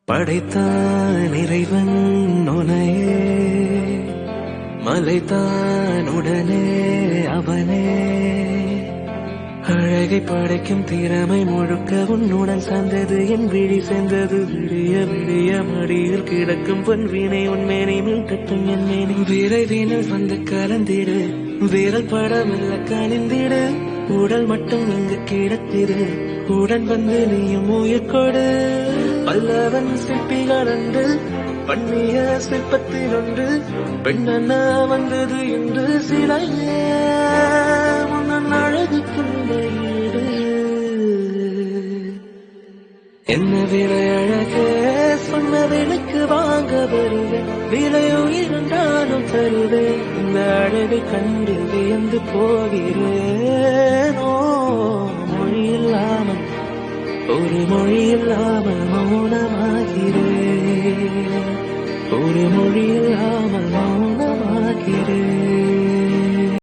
படைத்தான் இறைவன் உனையே, மலைத்தான் உடனே அவனே. அழகை படைக்கும் திறமை முழுக்க உன்னுடன் சார்ந்தது, என் விழி சேர்ந்தது. விடிய விடிய மடியில் கிடக்கும் பொன்வினை உன்மேனை மீட்டட்டும் என் மேனி. விரைவினில் வந்து கலந்திடு, விரல் படமெல்ல கணிந்திடு. உடல் மட்டும் இங்கு கிடத்திரு, உடன் வந்து நீயும் உயிர் கொடு. பல்லவன் சிற்பிகள் அன்று பண்ணிய சிற்பத்தில் ஒன்று, பெண்ணா வந்தது என்று சிலையே முன்னன் அழகுக்குள்ள ஈடு. என்ன விலை அழகே சொன்னவனுக்கு வாங்க வருவேன், விலை உயிர்ந்தாலும் தருவேன். இந்த அழகை கண்டு வியந்து போகிறேனோ, மொழி இல்லாமல் ஒரு மொழி இல்லாமல் மௌனமாகிறேன், ஒரு மொழி இல்லாமல்